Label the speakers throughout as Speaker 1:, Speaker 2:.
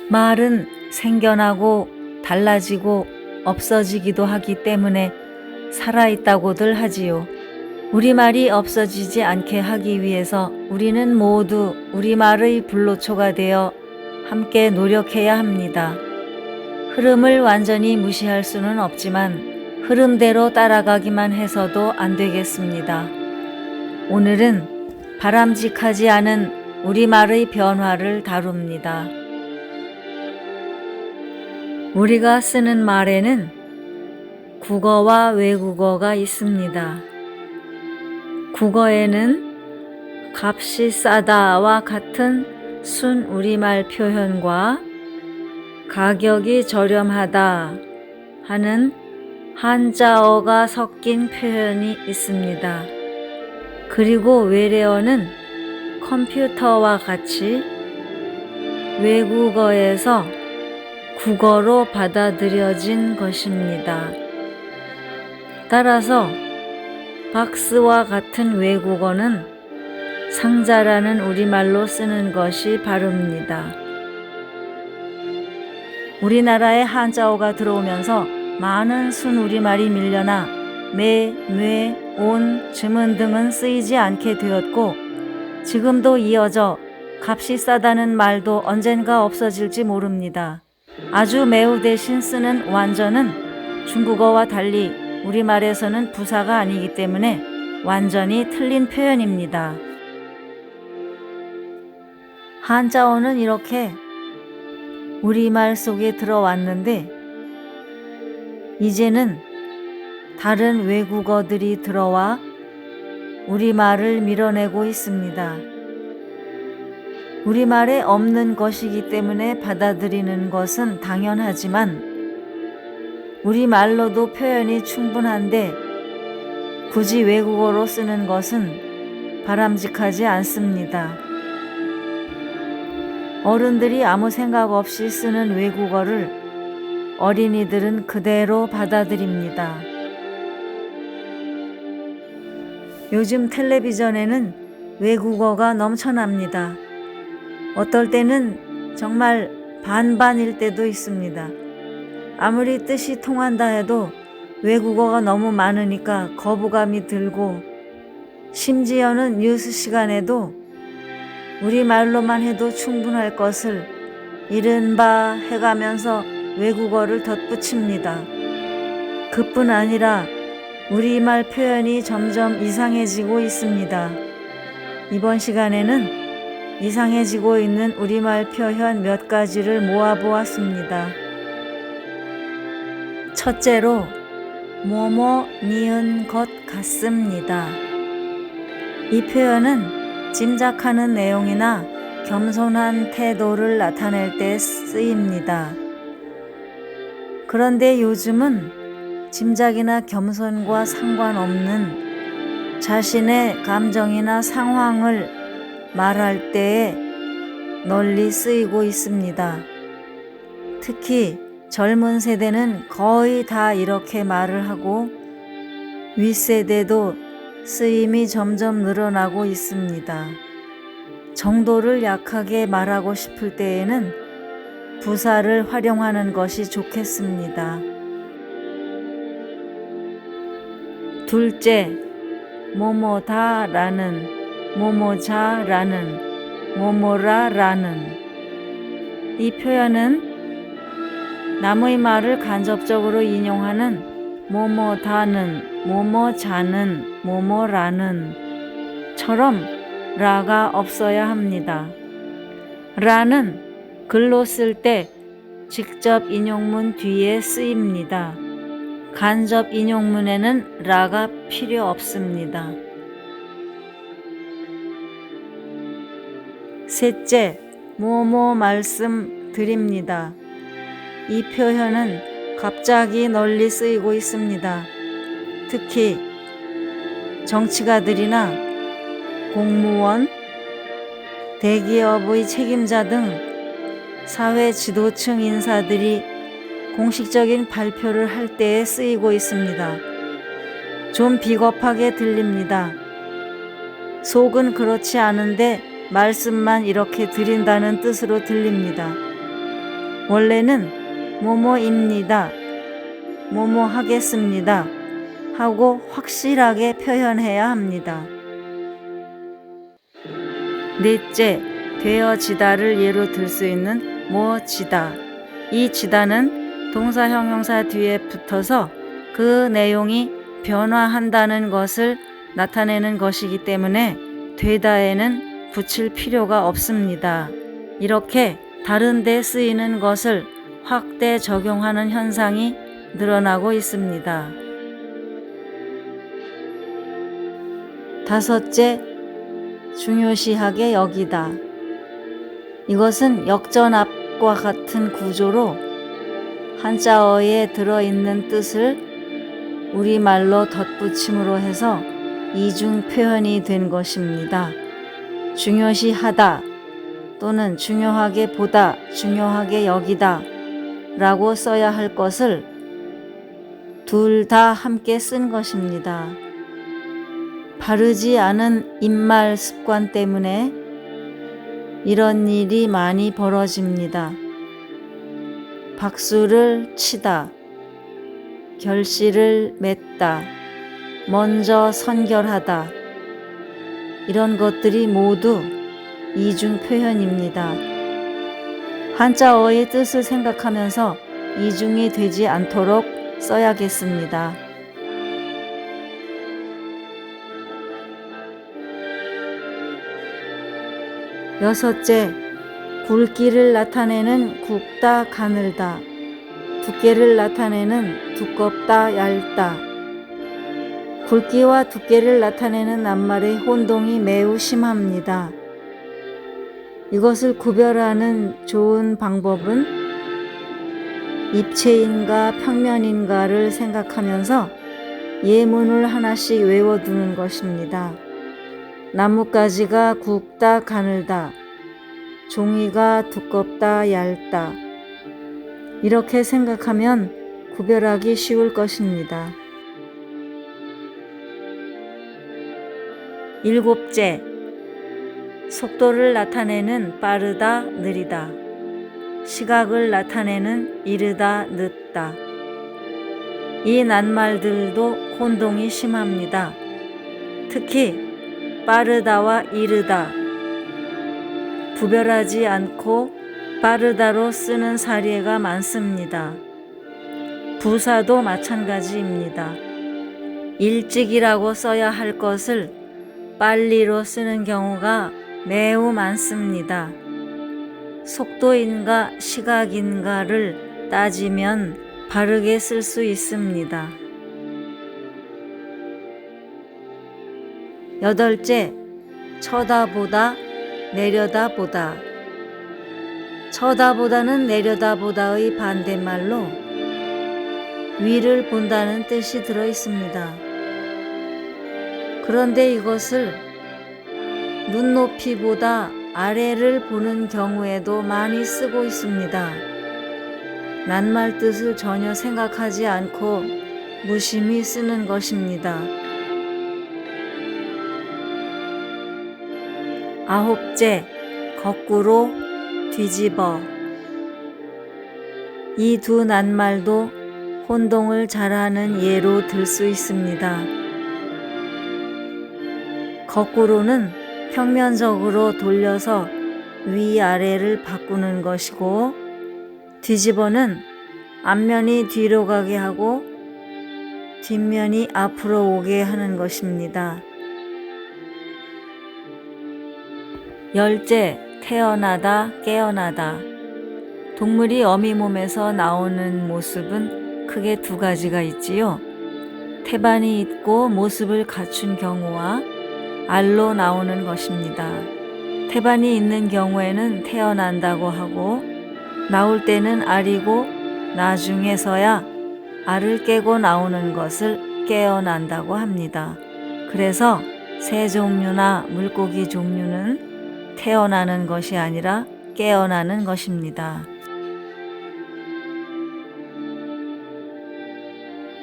Speaker 1: 말은 생겨나고 달라지고 없어지기도 하기 때문에 살아있다고들 하지요. 우리말이 없어지지 않게 하기 위해서 우리는 모두 우리말의 불로초가 되어 함께 노력해야 합니다. 흐름을 완전히 무시할 수는 없지만 흐름대로 따라가기만 해서도 안 되겠습니다. 오늘은 바람직하지 않은 우리말의 변화를 다룹니다. 우리가 쓰는 말에는 국어와 외국어가 있습니다. 국어에는 값이 싸다와 같은 순 우리말 표현과 가격이 저렴하다 하는 한자어가 섞인 표현이 있습니다. 그리고 외래어는 컴퓨터와 같이 외국어에서 국어로 받아들여진 것입니다. 따라서 박스와 같은 외국어는 상자라는 우리말로 쓰는 것이 바릅니다. 우리나라에 한자어가 들어오면서 많은 순우리말이 밀려나 매, 뇌, 온, 즈문 등은 쓰이지 않게 되었고 지금도 이어져 값이 싸다는 말도 언젠가 없어질지 모릅니다. 아주 매우 대신 쓰는 완전은 중국어와 달리 우리말에서는 부사가 아니기 때문에 완전히 틀린 표현입니다. 한자어는 이렇게 우리말 속에 들어왔는데 이제는 다른 외국어들이 들어와 우리말을 밀어내고 있습니다. 우리말에 없는 것이기 때문에 받아들이는 것은 당연하지만 우리말로도 표현이 충분한데 굳이 외국어로 쓰는 것은 바람직하지 않습니다. 어른들이 아무 생각 없이 쓰는 외국어를 어린이들은 그대로 받아들입니다. 요즘 텔레비전에는 외국어가 넘쳐납니다. 어떨 때는 정말 반반일 때도 있습니다. 아무리 뜻이 통한다 해도 외국어가 너무 많으니까 거부감이 들고 심지어는 뉴스 시간에도 우리말로만 해도 충분할 것을 이른바 해가면서 외국어를 덧붙입니다. 그뿐 아니라 우리말 표현이 점점 이상해지고 있습니다. 이번 시간에는 이상해지고 있는 우리말 표현 몇 가지를 모아보았습니다. 첫째로 뭐뭐 니은 것 같습니다. 이 표현은 짐작하는 내용이나 겸손한 태도를 나타낼 때 쓰입니다. 그런데 요즘은 짐작이나 겸손과 상관없는 자신의 감정이나 상황을 말할 때에 널리 쓰이고 있습니다. 특히 젊은 세대는 거의 다 이렇게 말을 하고 윗세대도 쓰임이 점점 늘어나고 있습니다. 정도를 약하게 말하고 싶을 때에는 부사를 활용하는 것이 좋겠습니다. 둘째, 뭐뭐다라는, 뭐뭐자라는, 뭐뭐라라는 이 표현은 남의 말을 간접적으로 인용하는 뭐뭐다는, 뭐뭐자는, 뭐뭐라는 처럼 라가 없어야 합니다. 라는 글로 쓸 때 직접 인용문 뒤에 쓰입니다. 간접 인용문에는 라가 필요 없습니다. 셋째, 뭐뭐 말씀드립니다. 이 표현은 갑자기 널리 쓰이고 있습니다. 특히 정치가들이나 공무원, 대기업의 책임자 등 사회 지도층 인사들이 공식적인 발표를 할 때에 쓰이고 있습니다. 좀 비겁하게 들립니다. 속은 그렇지 않은데 말씀만 이렇게 드린다는 뜻으로 들립니다. 원래는 뭐뭐입니다, 뭐뭐 하겠습니다 하고 확실하게 표현해야 합니다. 넷째, 되어지다를 예로 들 수 있는 뭐지다. 이 지다는 동사 형용사 뒤에 붙어서 그 내용이 변화한다는 것을 나타내는 것이기 때문에 되다에는 붙일 필요가 없습니다. 이렇게 다른 데 쓰이는 것을 확대 적용하는 현상이 늘어나고 있습니다. 다섯째, 중요시하게 여기다. 이것은 역전압과 같은 구조로 한자어에 들어있는 뜻을 우리말로 덧붙임으로 해서 이중 표현이 된 것입니다. 중요시하다 또는 중요하게 보다, 중요하게 여기다 라고 써야 할 것을 둘 다 함께 쓴 것입니다. 바르지 않은 입말 습관 때문에 이런 일이 많이 벌어집니다. 박수를 치다, 결실을 맺다, 먼저 선결하다, 이런 것들이 모두 이중 표현입니다. 한자어의 뜻을 생각하면서 이중이 되지 않도록 써야겠습니다. 여섯째, 굵기를 나타내는 굵다, 가늘다, 두께를 나타내는 두껍다, 얇다. 굵기와 두께를 나타내는 낱말의 혼동이 매우 심합니다. 이것을 구별하는 좋은 방법은 입체인가 평면인가를 생각하면서 예문을 하나씩 외워두는 것입니다. 나뭇가지가 굵다, 가늘다, 종이가 두껍다, 얇다. 이렇게 생각하면 구별하기 쉬울 것입니다. 일곱째, 속도를 나타내는 빠르다, 느리다, 시각을 나타내는 이르다, 늦다. 이 낱말들도 혼동이 심합니다. 특히 빠르다와 이르다, 구별하지 않고 빠르다로 쓰는 사례가 많습니다. 부사도 마찬가지입니다. 일찍이라고 써야 할 것을 빨리로 쓰는 경우가 매우 많습니다. 속도인가 시각인가를 따지면 바르게 쓸 수 있습니다. 여덟째, 쳐다보다, 내려다보다. 쳐다보다는 내려다보다의 반대말로 위를 본다는 뜻이 들어 있습니다. 그런데 이것을 눈높이보다 아래를 보는 경우에도 많이 쓰고 있습니다. 낱말 뜻을 전혀 생각하지 않고 무심히 쓰는 것입니다. 아홉째, 거꾸로, 뒤집어. 이 두 낱말도 혼동을 잘하는 예로 들 수 있습니다. 거꾸로는 평면적으로 돌려서 위아래를 바꾸는 것이고, 뒤집어는 앞면이 뒤로 가게 하고 뒷면이 앞으로 오게 하는 것입니다. 열째, 태어나다, 깨어나다. 동물이 어미 몸에서 나오는 모습은 크게 두 가지가 있지요. 태반이 있고 모습을 갖춘 경우와 알로 나오는 것입니다. 태반이 있는 경우에는 태어난다고 하고, 나올 때는 알이고 나중에서야 알을 깨고 나오는 것을 깨어난다고 합니다. 그래서 새 종류나 물고기 종류는 태어나는 것이 아니라 깨어나는 것입니다.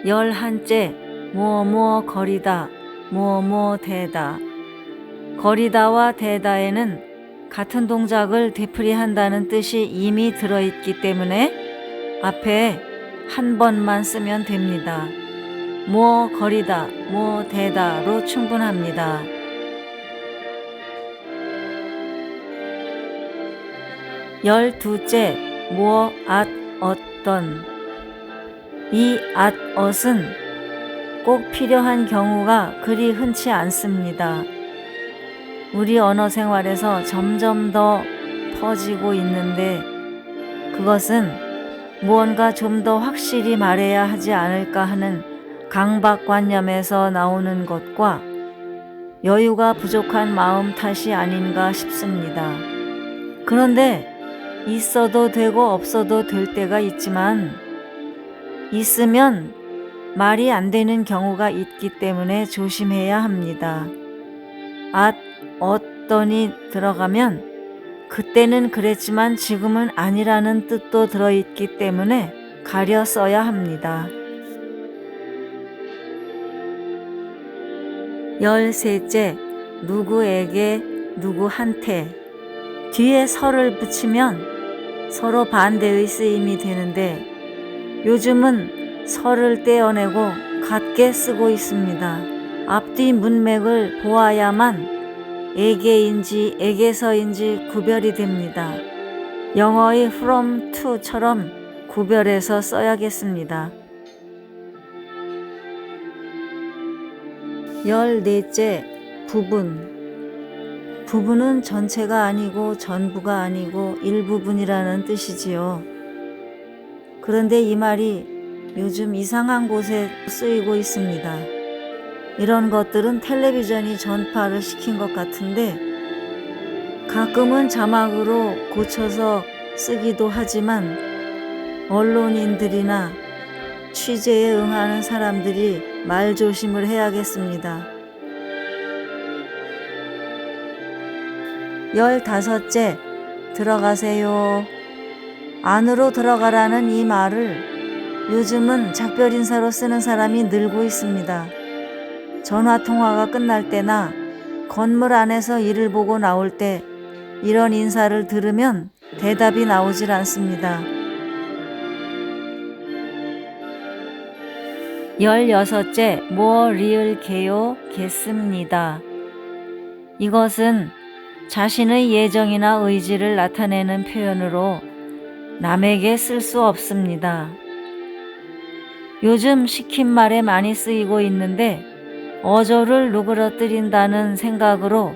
Speaker 1: 11째 무엇 거리다 무엇 대다. 거리다와 대다에는 같은 동작을 되풀이한다는 뜻이 이미 들어있기 때문에 앞에 한 번만 쓰면 됩니다. 뭐 거리다, 뭐 대다로 충분합니다. 12째 뭐 어떤. 이 ot은 꼭 필요한 경우가 그리 흔치 않습니다. 우리 언어 생활에서 점점 더 퍼지고 있는데 그것은 무언가 좀 더 확실히 말해야 하지 않을까 하는 강박관념에서 나오는 것과 여유가 부족한 마음 탓이 아닌가 싶습니다. 그런데 있어도 되고 없어도 될 때가 있지만 있으면 말이 안 되는 경우가 있기 때문에 조심해야 합니다. 어떤이 들어가면 그때는 그랬지만 지금은 아니라는 뜻도 들어있기 때문에 가려 써야 합니다. 13째 누구에게 누구한테. 뒤에 설을 붙이면 서로 반대의 쓰임이 되는데 요즘은 설을 떼어내고 같게 쓰고 있습니다. 앞뒤 문맥을 보아야만 에게인지 에게서인지 구별이 됩니다. 영어의 from to처럼 구별해서 써야겠습니다. 14째 부분. 부분은 전체가 아니고 전부가 아니고 일부분이라는 뜻이지요. 그런데 이 말이 요즘 이상한 곳에 쓰이고 있습니다. 이런 것들은 텔레비전이 전파를 시킨 것 같은데 가끔은 자막으로 고쳐서 쓰기도 하지만 언론인들이나 취재에 응하는 사람들이 말조심을 해야겠습니다. 15째 들어가세요. 안으로 들어가라는 이 말을 요즘은 작별 인사로 쓰는 사람이 늘고 있습니다. 전화통화가 끝날 때나 건물 안에서 일을 보고 나올 때 이런 인사를 들으면 대답이 나오질 않습니다. 16째 뭐 리을 개요 겠습니다. 이것은 자신의 예정이나 의지를 나타내는 표현으로 남에게 쓸 수 없습니다. 요즘 시킨 말에 많이 쓰이고 있는데 어조를 누그러뜨린다는 생각으로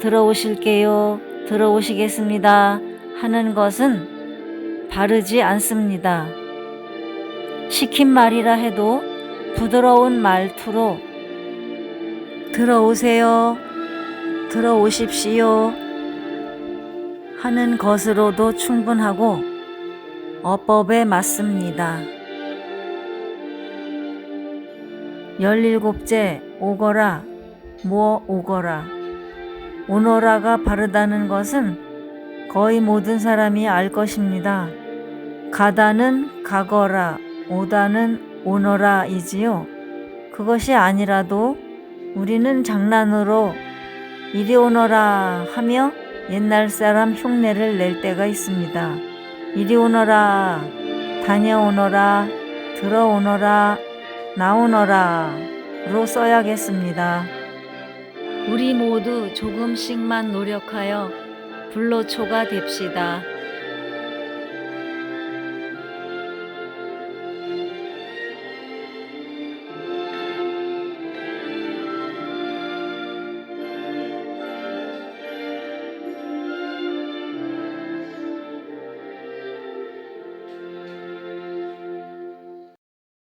Speaker 1: 들어오실게요, 들어오시겠습니다 하는 것은 바르지 않습니다. 시킨 말이라 해도 부드러운 말투로 들어오세요, 들어오십시오 하는 것으로도 충분하고 어법에 맞습니다. 17째 오거라 뭐 오거라. 오너라가 바르다는 것은 거의 모든 사람이 알 것입니다. 가다는 가거라, 오다는 오너라 이지요. 그것이 아니라도 우리는 장난으로 이리 오너라 하며 옛날 사람 흉내를 낼 때가 있습니다. 이리 오너라, 다녀오너라, 들어오너라, 나오너라로 써야겠습니다. 우리 모두 조금씩만 노력하여 불로초가 됩시다.